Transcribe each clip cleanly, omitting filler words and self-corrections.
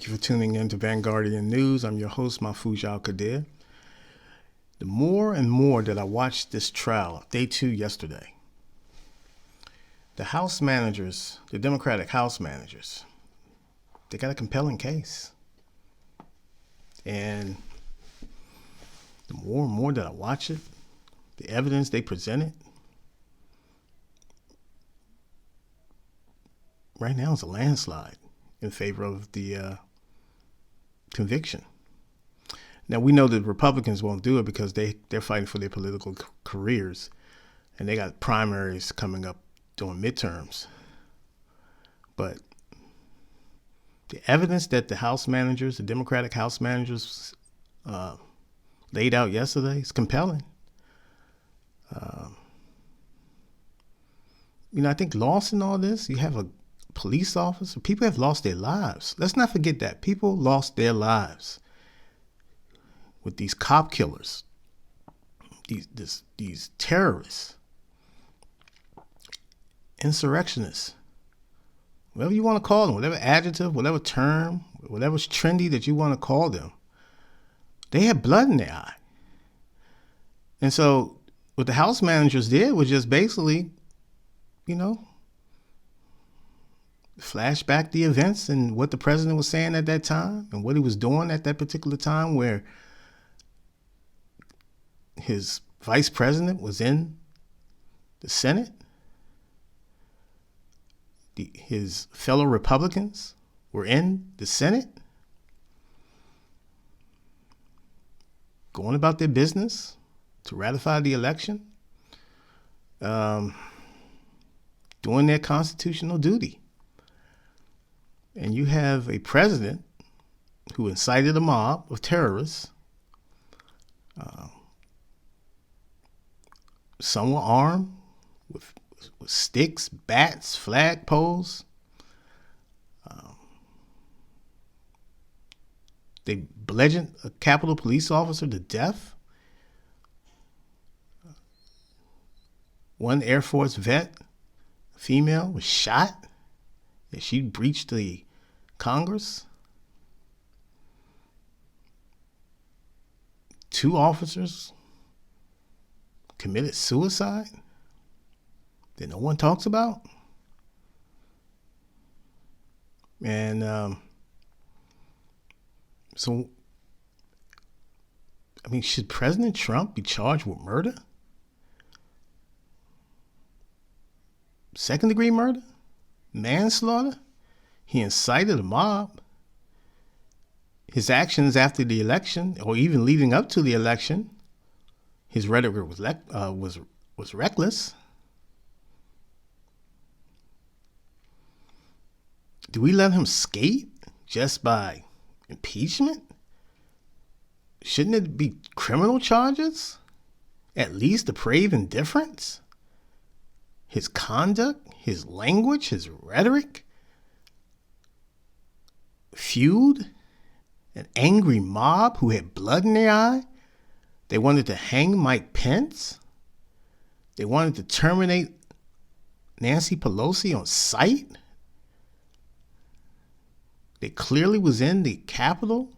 Thank you for tuning in to Vanguardian News. I'm your host, Mahfouz Al-Qadir. The more and more that I watched this trial, day 2 yesterday, the House managers, the Democratic House managers, they got a compelling case. And the more and more that I watch it, the evidence they presented, right now is a landslide in favor of the conviction. Now, we know that Republicans won't do it because they're fighting for their political careers, and they got primaries coming up during midterms. But the evidence that the House managers, the Democratic House managers, laid out yesterday is compelling. I think lost in all this, you have a police officer. People have lost their lives. Let's not forget that. People lost their lives with these cop killers, these terrorists, insurrectionists, whatever you want to call them, whatever adjective, whatever term, whatever's trendy that you want to call them. They had blood in their eye. And so what the House managers did was just basically, flash back the events and what the president was saying at that time and what he was doing at that particular time, where his vice president was in the Senate. His fellow Republicans were in the Senate, going about their business to ratify the election, doing their constitutional duty. And you have a president who incited a mob of terrorists. Some were armed with sticks, bats, flagpoles. They bludgeoned a Capitol police officer to death. One Air Force vet, female, was shot as she breached the Congress. 2 officers committed suicide that no one talks about. And should President Trump be charged with murder? Second-degree murder? Manslaughter? He incited a mob. His actions after the election, or even leading up to the election, his rhetoric was reckless. Do we let him skate just by impeachment? Shouldn't it be criminal charges? At least depraved indifference? His conduct, his language, his rhetoric fueled an angry mob who had blood in their eye. They wanted to hang Mike Pence. They wanted to terminate Nancy Pelosi on sight. They clearly was in the Capitol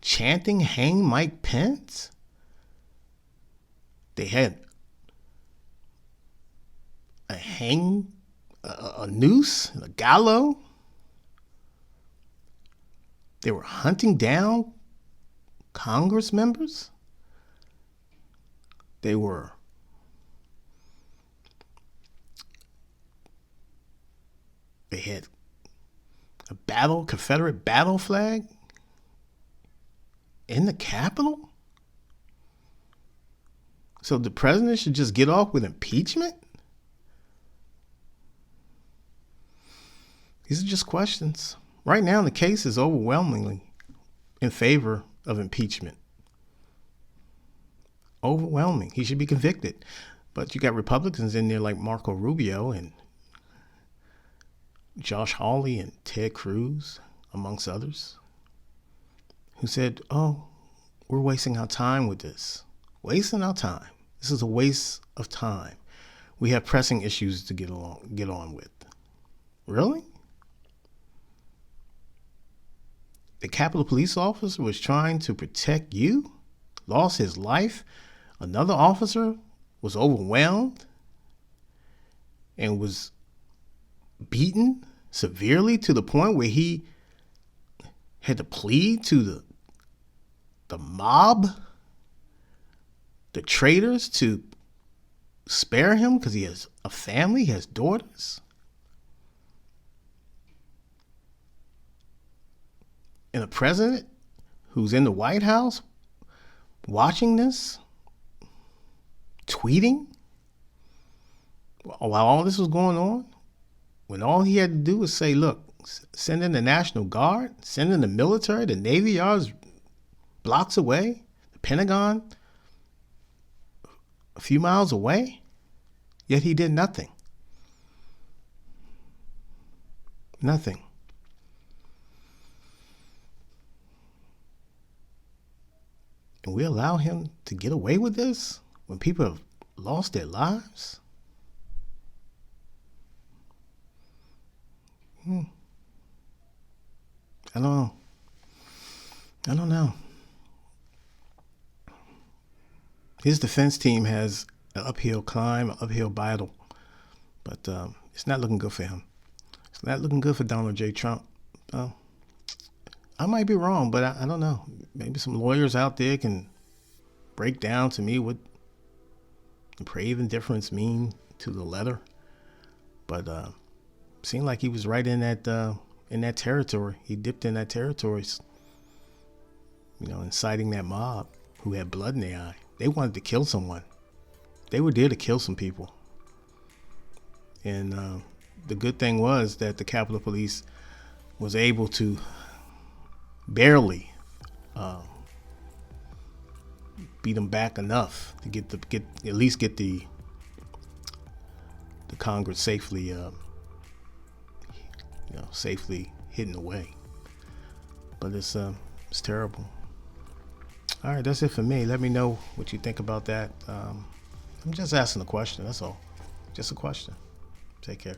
chanting, "Hang Mike Pence." They had a noose, a gallows. They were hunting down Congress members. They had a Confederate battle flag in the Capitol. So the president should just get off with impeachment? These are just questions. Right now, the case is overwhelmingly in favor of impeachment. Overwhelming. He should be convicted. But you got Republicans in there like Marco Rubio and Josh Hawley and Ted Cruz, amongst others, who said, we're wasting our time with this. Wasting our time. This is a waste of time. We have pressing issues to get on with. Really? The Capitol Police officer was trying to protect you, lost his life. Another officer was overwhelmed and was beaten severely to the point where he had to plead to the mob, the traitors, to spare him because he has a family, he has daughters. And a president who's in the White House watching this, tweeting while all this was going on, when all he had to do was say, look, send in the National Guard, send in the military, the Navy Yard's blocks away, the Pentagon a few miles away, yet he did nothing. Nothing. And we allow him to get away with this when people have lost their lives? I don't know. His defense team has an uphill climb, an uphill battle, but it's not looking good for him. It's not looking good for Donald J. Trump. I might be wrong, but I don't know. Maybe some lawyers out there can break down to me what depraved indifference mean to the letter. But seemed like he was right in that territory. He dipped in that territory, inciting that mob who had blood in their eye. They wanted to kill someone. They were there to kill some people. And the good thing was that the Capitol Police was able to barely beat them back enough to get the Congress safely safely hidden away. But it's terrible. All right, that's it for me. Let me know what you think about that. I'm just asking a question. That's all. Just a question. Take care.